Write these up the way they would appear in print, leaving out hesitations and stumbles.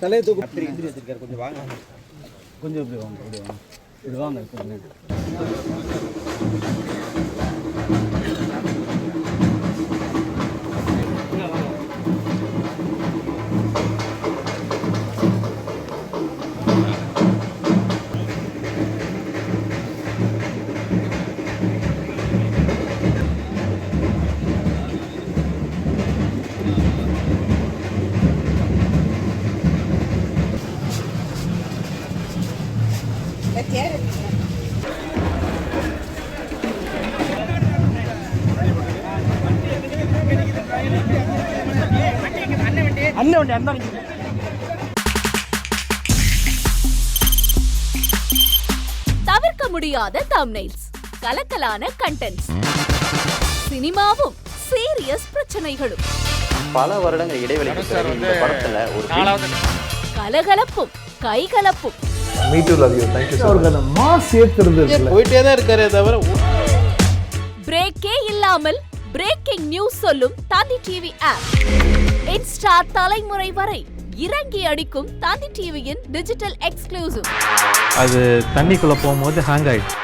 தலையை தூக்கு எந்திரி வச்சிருக்காரு. கொஞ்சம் வாங்க, கொஞ்சம் இப்படி வாங்க, இப்படி வாங்க, இப்படி வாங்க. கொஞ்சம் தவிர்க்க முடியாத தம்ப்நெயில்ஸ், கலக்கலான கண்டென்ட்ஸ், சினிமாவும் சீரியஸ் பிரச்சனைகளும், பல வருடங்கள் இடைவெளிக்கு பிறகு இந்த படத்துல ஒரு கலகலப்பும் கைகலப்பும். போயிட்டே தான் இருக்காரே தவிர பிரேக்கே இல்லாமல் பிரேக்கிங் நியூஸ் சொல்லும் தந்தி டிவி ஆப். இன்ஸ்டா தலைமுறை வரை இறங்கி அடிக்கும் தந்தி டிவியின் டிஜிட்டல் எக்ஸ்க்ளூசிவ். அது தண்ணிக்குள்ள போகும்போது ஹேங் ஆயிடுச்சு.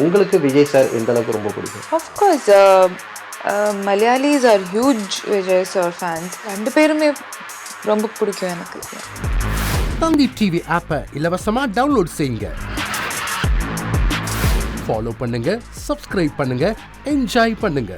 உங்களுக்கு விஜய் சார் எந்த அளவுக்கு ரொம்ப பிடிக்கும்? Of course, Malayalis are huge Vijay sir fans. ரெண்டு பேருமே ரொம்ப பிடிக்கும் எனக்கு. தந்தி டிவி ஆப்பை இலவசமா டவுன்லோட் செய்யுங்க. ஃபாலோ பண்ணுங்க, சப்ஸ்கிரைப் பண்ணுங்க, என்ஜாய் பண்ணுங்க.